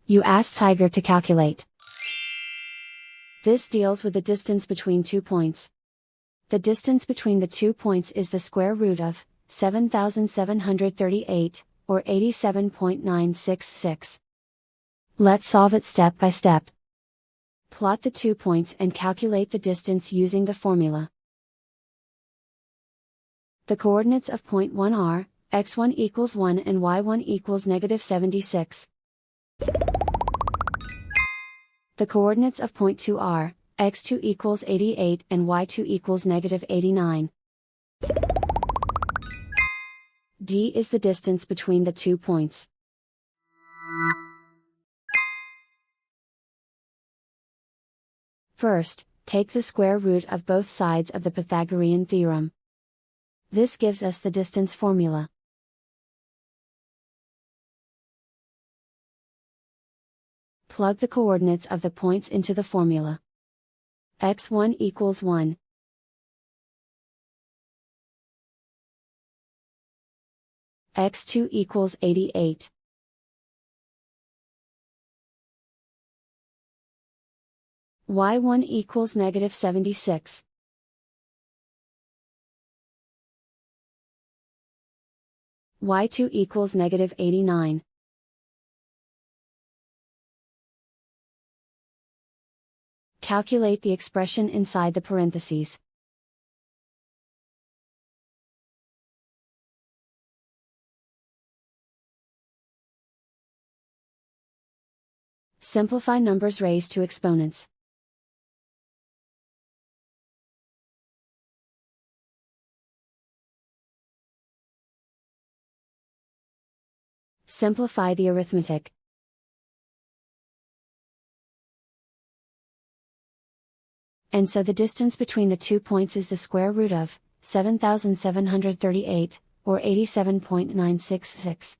You ask Tiger to calculate. This deals with the distance between 2 points. The distance between the 2 points is the square root of 7,738, or 87.966. Let's solve it step by step. Plot the 2 points and calculate the distance using the formula. The coordinates of point 1 are, x1 equals 1 and y1 equals -76. The coordinates of point 2 are, x2 equals 88 and y2 equals -89. D is the distance between the 2 points. First, take the square root of both sides of the Pythagorean theorem. This gives us the distance formula. Plug the coordinates of the points into the formula. x1 equals 1. x2 equals 88. y1 equals -76. y2 equals -89. Calculate the expression inside the parentheses. Simplify numbers raised to exponents. Simplify the arithmetic. And so the distance between the 2 points is the square root of 7,738, or 87.966.